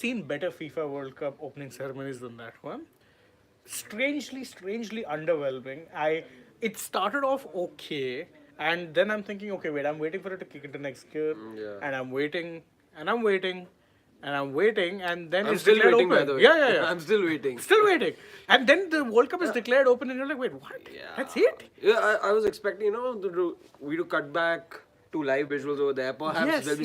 seen better FIFA World Cup opening ceremonies than that one. Strangely underwhelming. It started off okay, and then I'm thinking, okay, wait, I'm waiting for it to kick into next gear, Yeah. and I'm waiting, and I'm waiting, and I'm waiting, and then I'm it's still declared waiting, by open. the way. Yeah. I'm still waiting. Still waiting, and then the World Cup is declared open, and you're like, wait, what? That's Yeah. it? Yeah, I was expecting, we to cut back to live visuals over there. Perhaps there'll be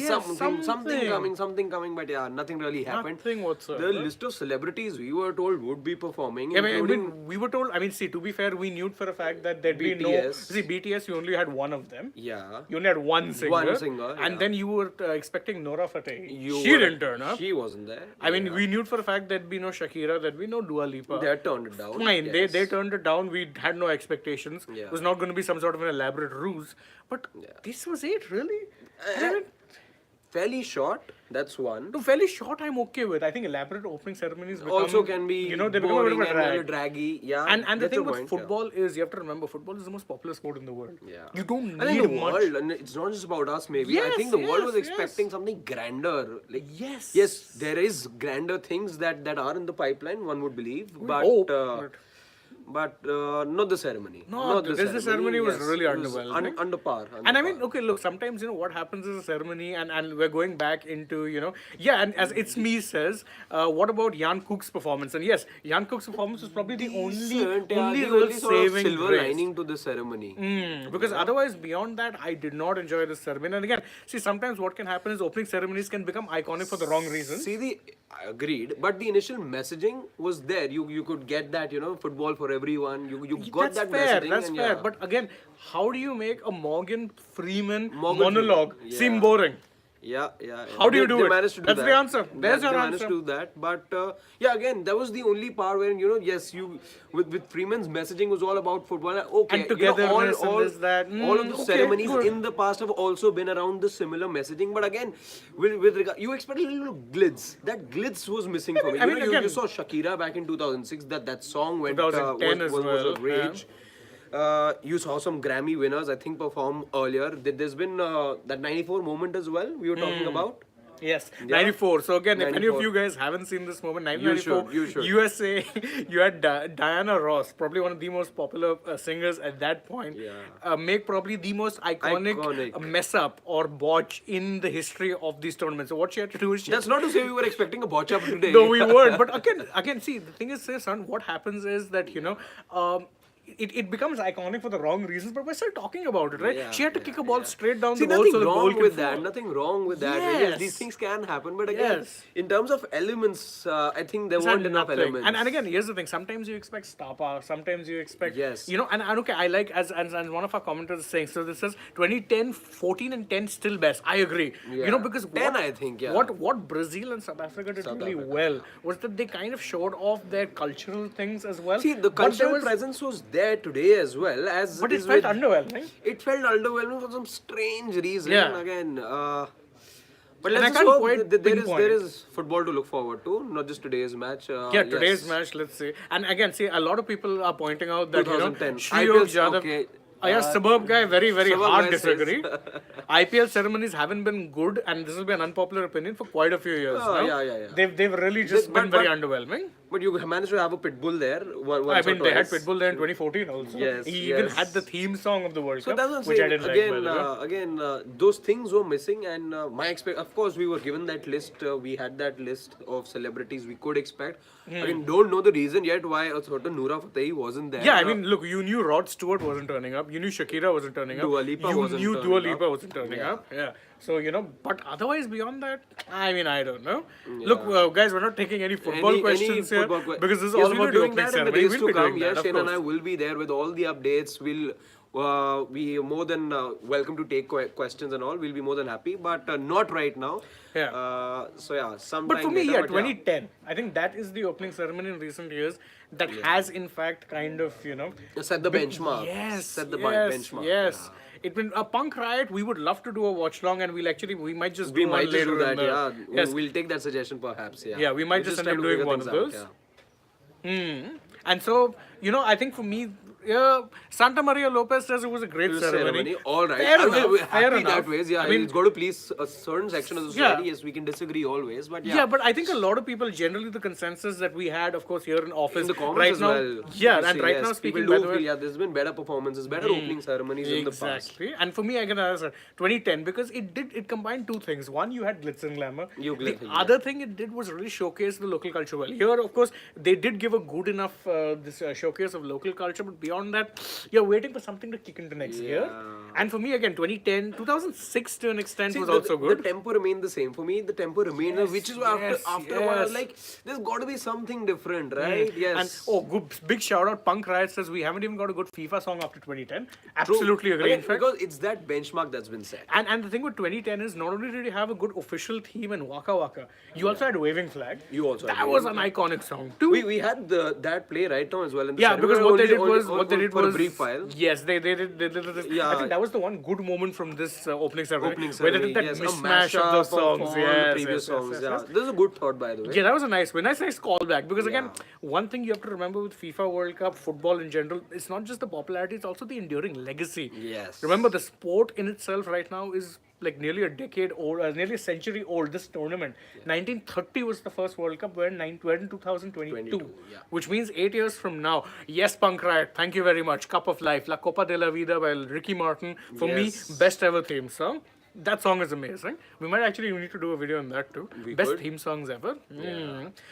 something coming, but yeah, nothing really happened. Nothing The whatsoever. list of celebrities we were told would be performing, I mean, including we were told. I mean, see, to be fair, we knew for a fact that there'd be no. BTS. See, BTS, you only had one of them. Yeah. You only had one singer. One singer, And yeah. then you were expecting Nora Fateh. You She were- didn't turn up. She wasn't there. I mean, Yeah. we knew for a fact there'd be no Shakira, there'd be no Dua Lipa. They had turned it down. Fine, Yes. they turned it down. We had no expectations. Yeah. It was not going to be some sort of an elaborate ruse. But this was it, really? I mean, Fairly short. That's one. no, fairly short, I'm okay with. I think elaborate opening ceremonies become, Also can be they become a bit boring of a and drag. little draggy. Yeah. And the that's thing your with point, football is, you have to remember, football is the most popular sport in the world. Yeah. You don't And in need the much. world, and it's not just about us. Maybe I think the world was yes. expecting something grander. Like Yes. there is grander things that are in the pipeline. One would believe, but hope, not the ceremony. No, not the ceremony was really it was underwhelming. under par. And I mean, okay, look, sometimes, what happens is a ceremony, and we're going back into, and as It's Me says, what about Jan Cook's performance? And yes, Jan Cook's performance was probably the only the real sort of saving silver grace. lining to the ceremony. Because otherwise, beyond that, I did not enjoy the ceremony. And again, see, sometimes what can happen is opening ceremonies can become iconic for the wrong reasons. See, I agreed, but the initial messaging was there. You could get that, football for everyone. You got That's that fair. messaging. That's and fair. yeah. But again, how do you make a Morgan Freeman Morgan monologue Freeman, seem yeah. boring? Yeah. How do you do they it? Managed to do That's that. the answer. There's your they answer. managed to do that. But again, that was the only part where yes, you with Freeman's messaging was all about football. Okay, And togetherness and this, that. all of the Okay, ceremonies good. in the past have also been around the similar messaging. But again, with regard, you expect a little glitz. That glitz was missing for me. I mean, you again- saw Shakira back in 2006. That song went 2010 as was well, a rage. You saw some Grammy winners, I think, perform earlier. There's been that 94 moment as well we were talking about. Yes, 94. So again, if any of 94. you guys haven't seen this moment, 1994, You should. USA, you had Diana Ross, probably one of the most popular singers at that point, Yeah. make probably the most iconic, Iconic. mess up or botch in the history of these tournaments. So what she had to do is she That's not to say we were expecting a botch up today. no, we weren't. But again, see, the thing is, son, what happens is that it becomes iconic for the wrong reasons, but we're still talking about it, right? Yeah, She had to kick a ball straight down See, the goal, so nothing the goal wrong can with fall. that. Nothing wrong with that. Yes. These things can happen, but again, Yes. in terms of elements, I think there It's weren't had enough nothing. elements. And again, here's the thing. Sometimes you expect star power. Sometimes you expect, Yes. and okay, I like, as one of our commenters is saying, so this is 2010, 14 and 10 still best. I agree. Yeah. Because 10, I think, yeah. What Brazil and South Africa did really well was that they kind of showed off their cultural things as well. See, the But there cultural was- presence was there today as well. But it is felt with- underwhelming. It felt underwhelming for some strange reason. Yeah. Again, but And I let's just can't hope quite that there pinpoint. is football to look forward to, not just today's match. Today's yes. match, let's say. And again, see, a lot of people are pointing out that, 2010. Shriyog IPL's Jadhav... okay. Yeah, suburb guy, very, very Suburb hard guy says- disagree. IPL ceremonies haven't been good, and this will be an unpopular opinion for quite a few years now. yeah. They've really just been but- very underwhelming. But you managed to have a pit bull there. I mean, they had Pitbull there in 2014 also. Yes, He even yes. had the theme song of the World So Cup, that's what I'm which I saying. didn't Again, like, by the way. those things were missing, and of course, we were given that list. We had that list of celebrities we could expect. Again, don't know the reason yet why a certain Noora Fateh wasn't there. Yeah, I mean, look, you knew Rod Stewart wasn't turning up. You knew Shakira wasn't turning up. Dua Lipa you wasn't knew turning Dua up. Lipa wasn't turning up. Yeah. So, but otherwise, beyond that, I mean, I don't know. Look, guys, we're not taking any football questions here because this is all we'll about be the doing opening that in the ceremony. days We'll to be come. doing Yes, that, of Shane and I course. will be there with all the updates. We'll be more than welcome to take questions and all. We'll be more than happy, but not right now. Yeah. Sometime But for me, later, yeah, 2010. I think that is the opening ceremony in recent years that has, in fact, kind of, set the benchmark. Yes. Set the yes, benchmark. Yes. It been a punk riot. We would love to do a watch long, and we might just We do one might just later do in that, the, yeah. Yes. We'll take that suggestion perhaps, yeah. Yeah, we might We'll just end try up to doing figure one of things out, those. yeah. And so, I think for me, Santa Maria Lopez says it was a great ceremony. All right. Fair I mean, enough. we're Fair happy enough. that ways. Yeah, I mean, it's got to please a certain section of the society. Yeah. Yes, we can disagree always, but yeah. yeah, but I think a lot of people generally the consensus that we had, of course, here in office In the comments right as now. well. Yeah, you and see, right yes, now people speaking do by the feel, way. yeah, there's been better performances, better opening ceremonies in the past. Exactly, and for me, I can answer 2010 because it combined two things. One, you had glitz and glamour. The other thing it did was really showcase the local culture well. Here, of course, they did give a good enough this showcase of local culture, but beyond that, you're waiting for something to kick into next year. And for me, again, 2010, 2006 to an extent See, was also good. The tempo remained the same. For me, the tempo remained, which is why after a while, I was like, there's got to be something different, right? Yes. And good, big shout out, Punk Riot says we haven't even got a good FIFA song after 2010. Absolutely agree. Again, in fact. because it's that benchmark that's been set. And the thing with 2010 is not only did you have a good official theme in Waka Waka, you also had Waving Flag. You also had that was an iconic song too. We had that play right now as well in the Yeah, because what they did was for a brief while. Yes, they did this. Yeah. I think that was the one good moment from this opening ceremony. Opening where they ceremony, did that yes, a mismatch of those mashup songs. all the Yes, previous songs. yes, Yeah, yes. this is a good thought, by the way. Yeah, that was a nice callback because again, one thing you have to remember with FIFA World Cup, football in general, it's not just the popularity, it's also the enduring legacy. Yes. Remember, the sport in itself right now is like nearly a decade old, nearly a century old, this tournament. 1930 was the first World Cup, we're in 2022, which means 8 years from now. Yes, Punk Riot, thank you very much. Cup of Life, La Copa de la Vida by Ricky Martin. For me, best ever theme song. That song is amazing. We might actually need to do a video on that too. Best theme songs ever.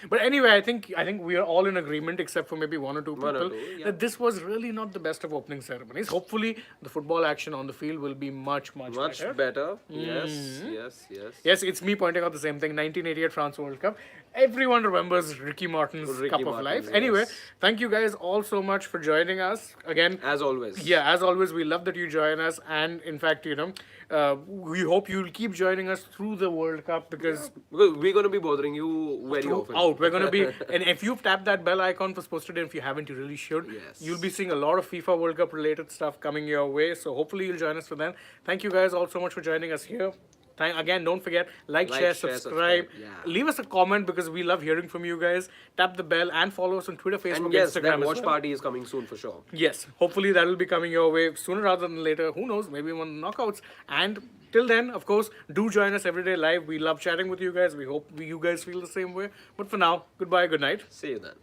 But anyway, I think we are all in agreement, except for maybe one or two people, that this was really not the best of opening ceremonies. Hopefully, the football action on the field will be much better. Yes. Yes, it's me pointing out the same thing. 1988 France World Cup. Everyone remembers Ricky Martin's Cup of Life. Anyway, thank you guys all so much for joining us again. As always. Yeah, as always, we love that you join us, and in fact, we hope you'll keep joining us through the World Cup because we're going to be bothering you very often. We're going to be, and if you've tapped that bell icon for Sports Today, if you haven't, you really should. Yes. You'll be seeing a lot of FIFA World Cup related stuff coming your way. So hopefully you'll join us for then. Thank you guys all so much for joining us here. Again, don't forget, like, share, subscribe. Yeah. Leave us a comment because we love hearing from you guys. Tap the bell and follow us on Twitter, Facebook, And yes, Instagram that as watch well. party is coming soon for sure. Yes, hopefully that will be coming your way sooner rather than later. Who knows? Maybe one knockouts. And till then, of course, do join us every day live. We love chatting with you guys. We hope you guys feel the same way. But for now, goodbye, good night. See you then.